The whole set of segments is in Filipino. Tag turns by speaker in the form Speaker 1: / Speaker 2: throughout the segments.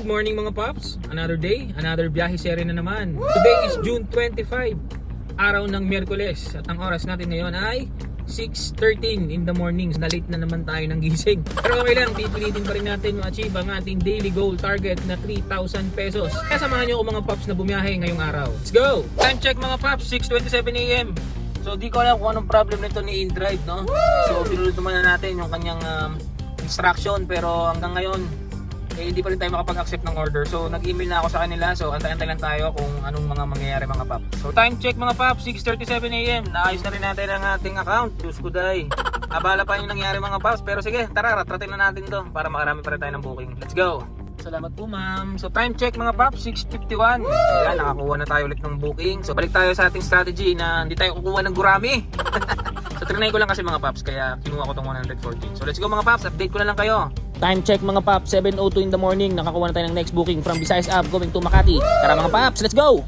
Speaker 1: morning mga paps, another day, another biyahe serye na naman. Today is June 25, araw ng Miyerkules. At ang oras natin ngayon ay 6:13 in the morning. Na-late na naman tayo ng gising. Pero okay lang, pipilitin pa rin natin ma-achieve ang ating daily goal target na 3,000 pesos. Kaya samahan nyo ako mga paps na bumiyahe ngayong araw. Let's go! Time check mga paps, 6:27 AM. So di ko alam kung anong problem nito ni InDrive, no? So sinunod naman na natin yung kanyang instruction, pero hanggang ngayon hindi pa rin tayo makapag-accept ng order. So nag-email na ako sa kanila. So antay-antay lang tayo kung anong mga mangyayari mga paps. So time check mga paps, 6:37 AM. Naayos na rin natin ang ating account. Diyos ko day. Abala pa yung nangyari mga paps. Pero sige, tara, ratratin na natin to para makarami pa rin tayo ng booking. Let's go! Salamat po ma'am. So time check mga paps, 6:51. So yan, nakakuha na tayo ulit ng booking. So balik tayo sa ating strategy na hindi tayo kukuha ng gurami. So trinay ko lang kasi mga paps, kaya kinuha ko tong 114. So let's go mga paps, update ko na lang kayo. Time check mga paps, 7:02 in the morning. Nakakuha na tayo ng next booking from Visayas Up going to Makati. Tara mga paps, let's go!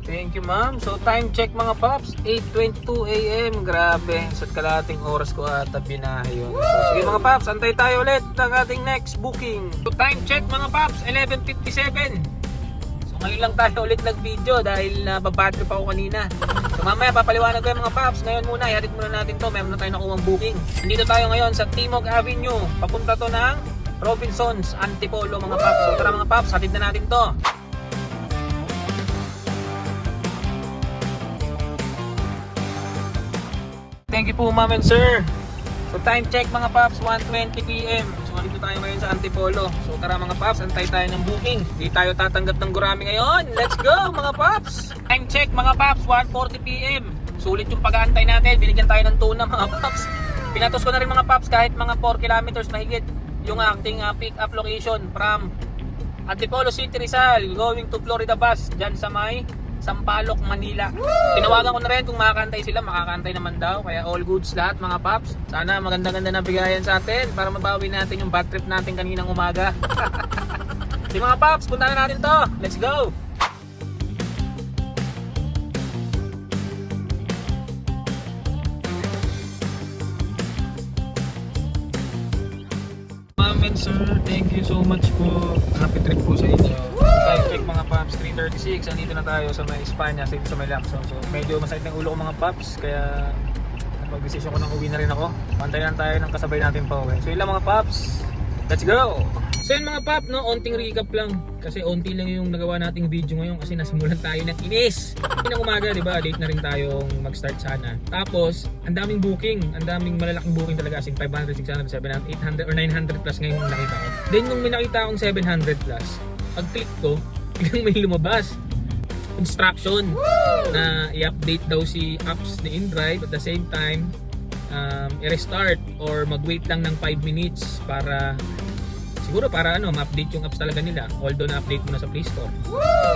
Speaker 1: Thank you ma'am. So time check mga paps, 8:22 AM. Grabe, sa kalahating oras ko ata binahe yun. So sige mga paps, antay tayo ulit ng ating next booking. So time check mga paps, 11:57. So ngayon lang tayo ulit nag-video dahil nababattery pa ako kanina. So mamaya papaliwanag ko yung mga paps. Ngayon muna, ihatid muna natin to. Meron na tayo nakuhang booking. Nandito tayo ngayon sa Timog Avenue. Papunta to ng Robinsons Antipolo mga paps. So tara mga paps, hatid na natin to. Thank you po ma'am and sir. So time check mga paps, 1:20 PM. So dito tayo ngayon sa Antipolo. So tara mga paps, antay tayo ng booking. Hindi tayo tatanggap ng gurami ngayon. Let's go mga paps. Time check mga paps, 1:40 PM. Sulit yung pag-aantay natin. Binigyan tayo ng tuna mga paps. Pinatos ko na rin mga paps kahit mga 4 kilometers mahigit yung ating pick up location from Antipolo City, Rizal going to Florida Bus dyan sa may Sampaloc, Manila. Tinawagan ko na rin kung makakantay sila. Makakantay naman daw. Kaya all goods lahat mga paps. Sana maganda-ganda na bigayan sa atin para mabawi natin yung bad trip natin kaninang umaga. Di mga paps, punta na natin to. Let's go! Ma'am and sir, thank you so much po. Happy trip po sa inyo. Time check mga paps, 3:36. Andito na tayo sa may Espanya, sa may Lacson. So medyo masakit ng ulo ko mga paps, kaya mag-desisyon ko nang uwi na rin ako. Pantay lang tayo ng kasabay natin pa uwi. So yun lang mga paps, let's go! So yun mga pap, no, onting recap lang. Kasi onti lang yung nagawa nating video ngayon kasi nasimulan tayo ng inis. Ng umaga, di ba? Late na rin tayong mag-start sana. Tapos, ang daming booking. Ang daming malalaking booking talaga. As in 500, 600, 700, 800 or 900 plus ngayon nakita ko. Then nung may nakita akong 700 plus, pag-click ko, biglang may lumabas instruction na i-update daw si apps ni InDrive at the same time i-restart or mag-wait lang ng 5 minutes para siguro para ma-update yung apps talaga nila, although na-update mo na sa Play Store.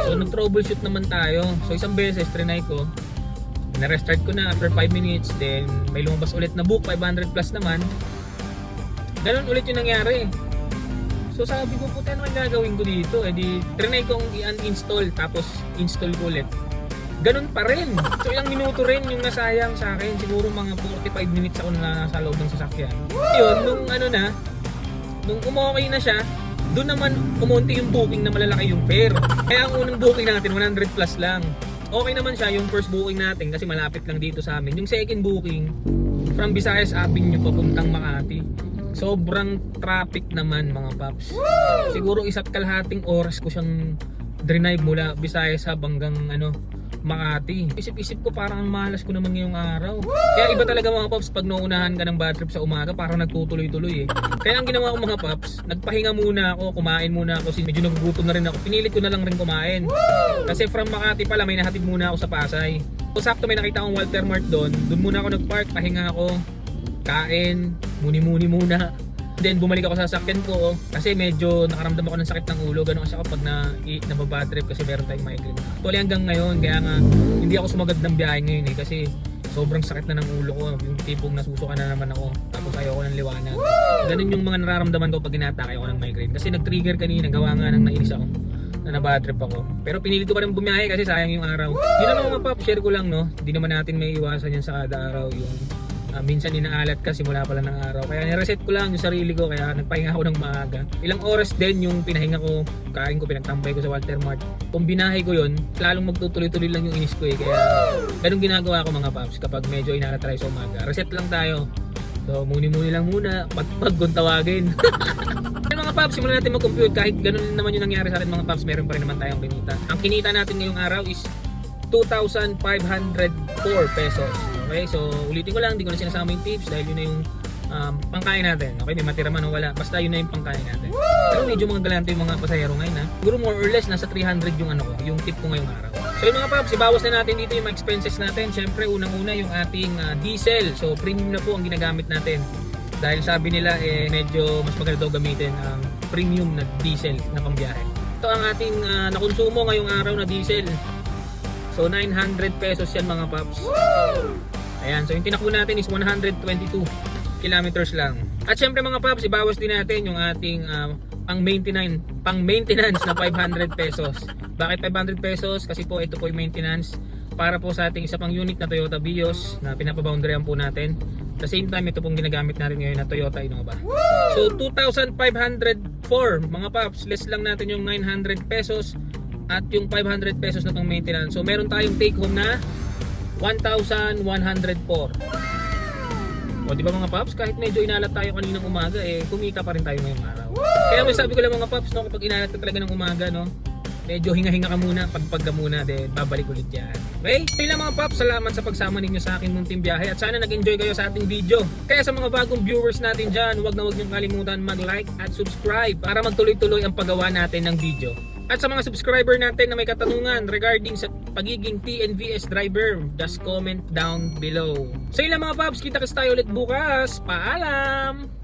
Speaker 1: So nag-troubleshoot naman tayo. So isang beses trinay ko, na-restart ko na after 5 minutes, then may lumabas ulit na book 500 plus naman. Ganun ulit yung nangyari. So sabi ko, puta naman gagawin ko dito. Eh di trinay kong i-uninstall tapos install ko ulit. Ganun pa rin. So ilang minuto rin yung nasayang sa akin. Siguro mga 45 minutes ako na nasa loob ng sasakyan. Yun, nung umokay na siya, doon naman umunti yung booking na malalaki yung fare. Kaya ang unang booking natin 100 plus lang. Okay naman siya yung first booking natin kasi malapit lang dito sa amin. Yung second booking from Visayas Avenue papuntang Makati, sobrang traffic naman mga paps. Siguro 1.5 oras ko siyang drive mula Visayas hanggang Makati. Isip-isip ko parang malas ko naman ngayong araw. Kaya iba talaga mga paps pag nauunahan ka ng bad trip sa umaga, parang nagtutuloy-tuloy eh. Kaya ang ginawa ko mga paps, nagpahinga muna ako, kumain muna ako, medyo nagugutom na rin ako. Pinilit ko na lang rin kumain. Kasi from Makati pala may nahatid muna ako sa Pasay. So sakto may nakita akong Walter Mart doon muna ako nagpark, pahinga ako, kain, muni-muni muna. Then bumalik ako sa sasakyan ko kasi medyo nakaramdam ako ng sakit ng ulo. Ganun kasi ako pag nababad trip kasi meron tayong migraine. Actually hanggang ngayon, kaya nga hindi ako sumagad ng biyahe ngayon eh kasi sobrang sakit na ng ulo ko. Yung tipong nasusuka na naman ako tapos ayoko ng liwanag. Ganun yung mga nararamdaman ko pag inatake ako ng migraine. Kasi nag-trigger kanina, gawa nga nang nainis ako na nabad trip ako. Pero pinilit ko pa rin bumiyahe kasi sayang yung araw. Yun naman mga pop, share ko lang no. Hindi naman natin may iwasan yan sa kada araw yung Minsan inaalat ka simula pa lang ng araw. Kaya nireset ko lang yung sarili ko, kaya nagpahinga ako ng maaga. Ilang oras din yung pinahinga ko, kain ko, pinagtambay ko sa Walter Mart. Kung binahay ko yun, lalong magtutuloy-tuloy lang yung inis ko eh. Kaya ganun ginagawa ko mga paps kapag medyo inaalat tayo sa umaga. Reset lang tayo. So muni-muni lang muna, pag kung tawagin. Mga paps, simulan natin mag-compute. Kahit ganun naman yung nangyari sa akin mga paps, meron pa rin naman tayong kinita. Ang kinita natin ngayong araw is 2,504 pesos. Okay, so ulitin ko lang, hindi ko na sinasama yung tips dahil yun na yung pangkain natin. Okay, may matira man o wala, basta yun na yung pangkain natin. Pero medyo mga galante yung mga pasahero ngayon ha. Siguro more or less nasa 300 yung yung tip ko ngayong araw. So yung mga paps, ibawas na natin dito yung mga expenses natin. Syempre unang-una yung ating diesel. So premium na po ang ginagamit natin. Dahil sabi nila medyo mas maganda daw gamitin ang premium na diesel na pangbiyahe. Ito ang ating nakonsumo ngayong araw na diesel. So 900 pesos yan mga paps. Ayan, so yung tinakbo natin is 122 kilometers lang. At syempre mga paps, ibawas din natin yung ating pang-maintenance na 500 pesos. Bakit 500 pesos? Kasi po ito po yung maintenance para po sa ating isa pang unit na Toyota Vios na pinapaboundaryan po natin. At the same time, ito pong ginagamit natin ngayon na Toyota Innova. So 2,504 mga paps, less lang natin yung 900 pesos at yung 500 pesos na pang maintenance. So meron tayong take home na 1,104. O di ba mga paps, kahit medyo inalat tayo kaninang umaga kumita pa rin tayo ngayong araw. Kaya may sabi ko lang mga paps, no, kapag inalat ka talaga ng umaga, no, medyo hinga-hinga ka muna, pagpagga muna, then babalik ulit yan. Okay? So yun lang mga paps, salamat sa pagsama ninyo sa aking munting biyahe at sana nag-enjoy kayo sa ating video. Kaya sa mga bagong viewers natin dyan, huwag na huwag niyong kalimutan mag-like at subscribe para magtuloy-tuloy ang paggawa natin ng video. At sa mga subscriber natin na may katanungan regarding sa pagiging TNVS driver, just comment down below. So yun lang mga paps, kita-kits tayo ulit bukas. Paalam!